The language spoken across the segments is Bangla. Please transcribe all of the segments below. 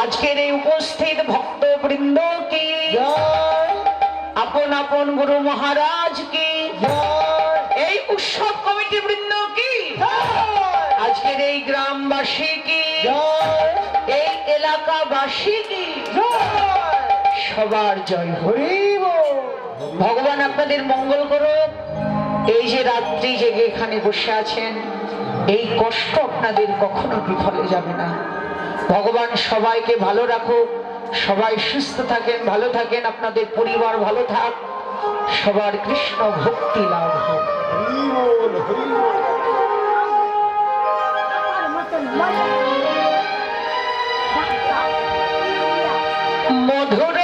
আজকের এই উপস্থিত ভক্তবৃন্দ কি আপন আপন গুরু মহারাজ কি এই উৎসব কমিটি বৃন্দ কি আজকের এই গ্রামবাসী কি এই এলাকাবাসী কি সবার জয় হরিব। ভগবান আপনাদের মঙ্গল করুক। এই যে রাত্রি জেগে এখানে বসে আছেন, এই কষ্ট আপনাদের কখনো বিফলে যাবে না। ভগবান সবাইকে ভালো রাখুক, সবাই সুস্থ থাকেন, ভালো থাকেন, আপনাদের পরিবার ভালো থাক, সবার কৃষ্ণ ভক্তি লাভ হোক। মধুর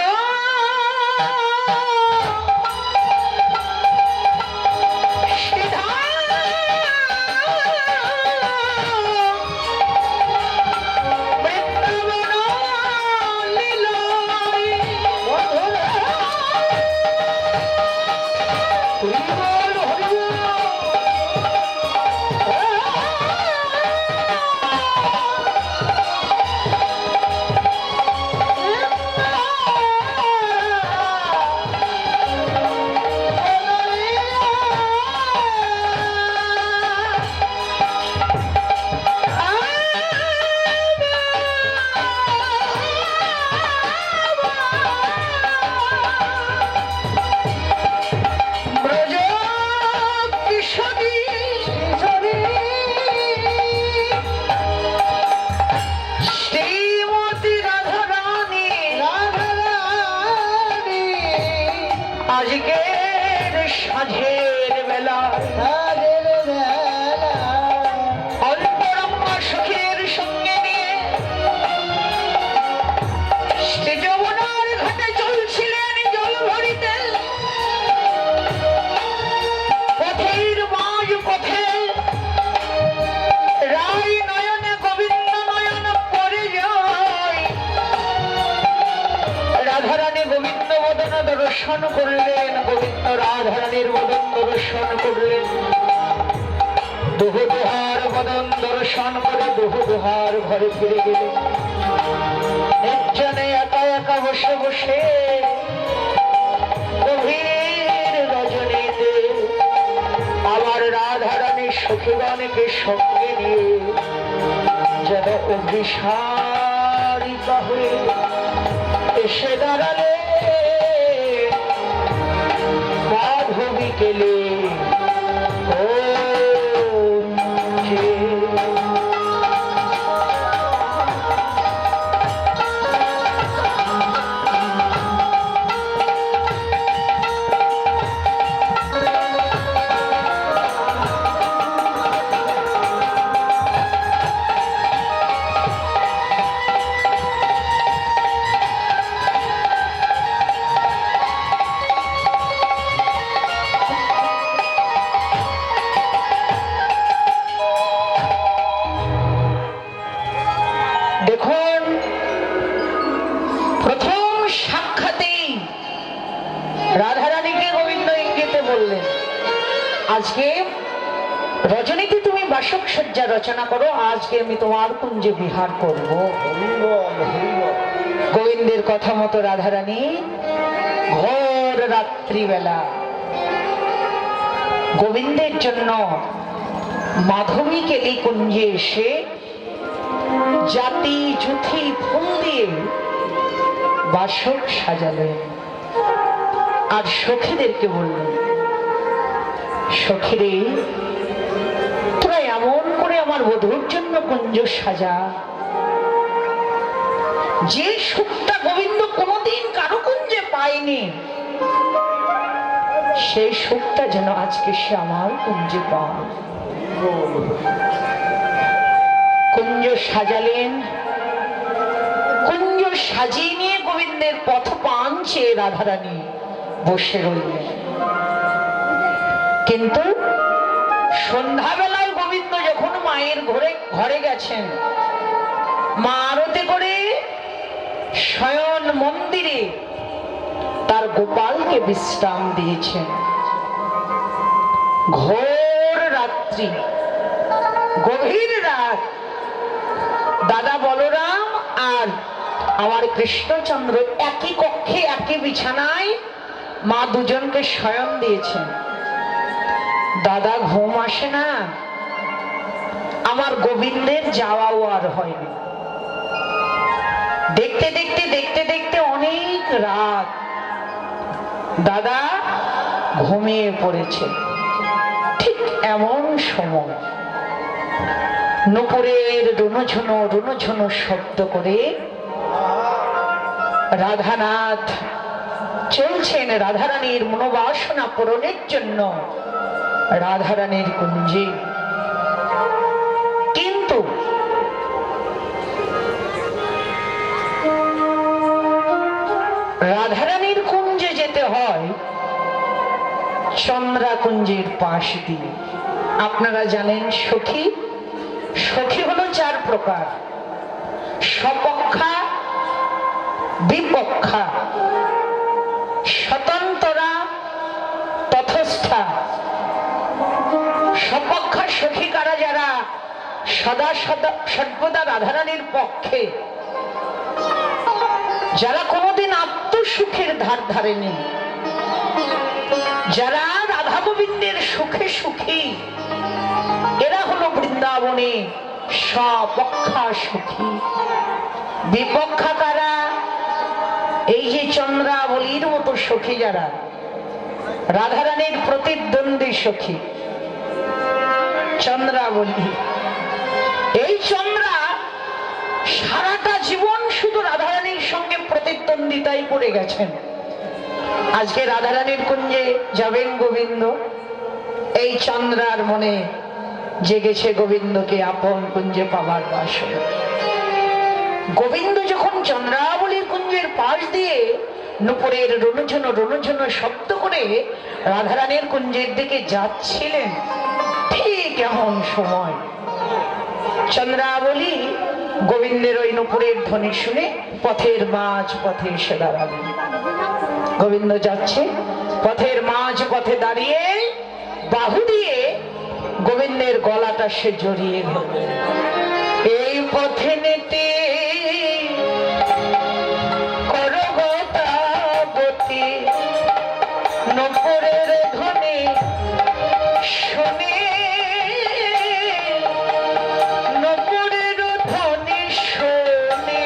আজকের সাঁঝের বেলা অল্পরম্য সুখের সঙ্গে নিয়ে শ্রী যমুনার ঘাটে চলছিলেন জল ভরিতে। পথের মাঝ পথে রায় নয়নে গোবিন্দ নয়ন পরে যায়। রাধারানী গোবিন্দ বদন দর্শন করলেন, গোবিন্দ রাধারানীর বদন দর্শন করলেন। দুহার বদন দর্শন করে দুহার ঘরে ফিরে গেলেন। নির্জনে একা একা বসে বসে গভীর রজনীতে আবার রাধারানীর সখীগণকে সঙ্গে নিয়ে যেন অভিসারিকা হয়ে এসে দাঁড়ালে মাধবী কেলে দেখুন, প্রথম সাক্ষাতেই রাধারানীকে গোবিন্দ ইঙ্গিতে বললেন, আজকে রজনীতে তুমি বাসক সজ্জা রচনা করো, আজকে আমি তোমার কুঞ্জে বিহার করব। গোবিন্দের কথা মতো রাধারানী ঘোর রাত্রিবেলা গোবিন্দের জন্য মাধবী কেলি কুঞ্জে এসে জাতি জুথি ফুল দিয়ে বাসক সাজালেন। আর সখীদেরকে বললেন, সখীরে তোরা এমন করে আমার বধূর জন্য কুঞ্জ সাজা, যে সুখটা গোবিন্দ কোনোদিন কারো কুঞ্জে পায়নি, সেই সুখটা যেন আজকে সে আমার কুঞ্জে পায়। কুঞ্জ সাজালেন। কুঞ্জ সাজিয়ে নিয়ে গোবিন্দের পথ পান চেয়ে রাধারানী বসে রইলেন। কিন্তু সন্ধ্যাবেলায় গোবিন্দ যখন মায়ের ঘরে গেছেন, মা আরতি করে শয়ন মন্দিরে তার গোপালকে বিশ্রাম দিয়েছেন। ঘোর রাত্রি, গভীর রাত, দাদা বলরাম আর আমার কৃষ্ণচন্দ্র একই কক্ষে একই বিছানায় মা দুজনকে শয়ন দিয়েছেন। দাদা ঘুম আসে না, আমার গোবিন্দের যাওয়াও আর হয়নি। দেখতে দেখতে দেখতে দেখতে অনেক রাত দাদা ঘুমিয়ে পড়েছে। ঠিক এমন সময় নুপুরের রুনুঝুনো রুনুঝুনো শব্দ করে রাধানাথ চলছেন রাধারানীর মনোবাসনা পূরণের জন্য রাধারানীর কুঞ্জে। কিন্তু রাধারানীর কুঞ্জে যেতে হয় চন্দ্রা কুঞ্জের পাশ দিয়ে। আপনারা জানেন সখী, সখী হলো চার প্রকার: সপক্ষা, বিপক্ষা, স্বতন্ত্রা, তথস্থা। সপক্ষা সখী কারা? যারা সদা সর্বদা রাধারানীর পক্ষে, যারা কোনোদিন আত্মসুখের ধার ধারেনি, যারা রাধা গোবিন্দের সুখে সুখী, এরা হলো বৃন্দাবনে সপক্ষা সুখী। বিপক্ষা কারা? এই যে চন্দ্রাবলীর মতো সখী, যারা রাধারানীর প্রতিদ্বন্দ্বী সখী, চন্দ্রাবলী। এই চন্দ্রা সারাটা জীবন শুধু রাধারানীর সঙ্গে প্রতিদ্বন্দ্বিতায় পড়ে গেছেন। আজকে রাধারানীর কুঞ্জে যাবেন গোবিন্দ, এই চন্দ্রার মনে জেগেছে গোবিন্দকে আপন কুঞ্জে পাবার বাসনা। গোবিন্দ যখন চন্দ্রাবলীর কুঞ্জের পাশ দিয়ে নুপুরের রুনুঝুনো রুনুঝুনো শব্দ করে রাধারানীর কুঞ্জের দিকে যাচ্ছিলেন, ঠিক এমন সময় চন্দ্রাবলী গোবিন্দের ওই নুপুরের ধ্বনি শুনে পথের মাঝ পথে এসে দাঁড়ালেন। গোবিন্দ যাচ্ছে, পথের মাঝ পথে দাঁড়িয়ে বাহু দিয়ে গোবিন্দের গলাটা সে জড়িয়ে ধরলেন। এই পথে নেতে করগতাবতী নুপুরের ধ্বনি শুনে, নুপুরের ধ্বনি শুনে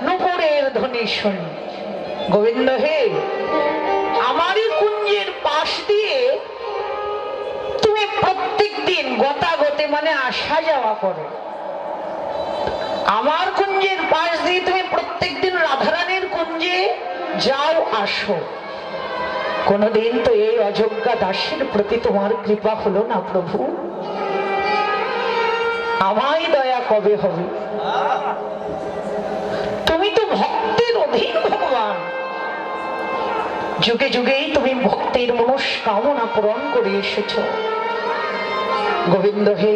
নুপুরের ধ্বনি শুনি। গোবিন্দ হে, আমারই কুঞ্জের পাশ দিয়ে তুমি প্রত্যেক দিন গতাগতে মানে আসা যাওয়া করো। আমার কুঞ্জের পাশ দিয়ে তুমি প্রত্যেক দিন রাধারানীর কুঞ্জে যাও আসো। কোনদিন তো এই অযোগ্যা দাসের প্রতি তোমার কৃপা হলো না প্রভু, আমায় দয়া কবে হবে? তুমি তো ভক্তের অধীন ভগবান, যুগে যুগেই তুমি ভক্তের মনস্কামনা পূরণ করে এসেছ। গোবিন্দ হে,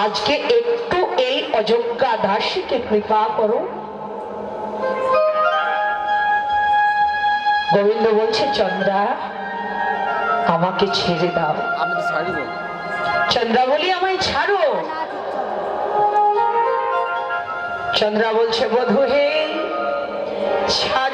আজকে একটু এই অযোগ্যা দাসীকে কৃপা করো। গোবিন্দ বলছে, চন্দ্রা আমাকে ছেড়ে দাও। চন্দ্রা বলি, আমায় ছাড়ো। চন্দ্রা বলছে, বধূ হে, ছাড়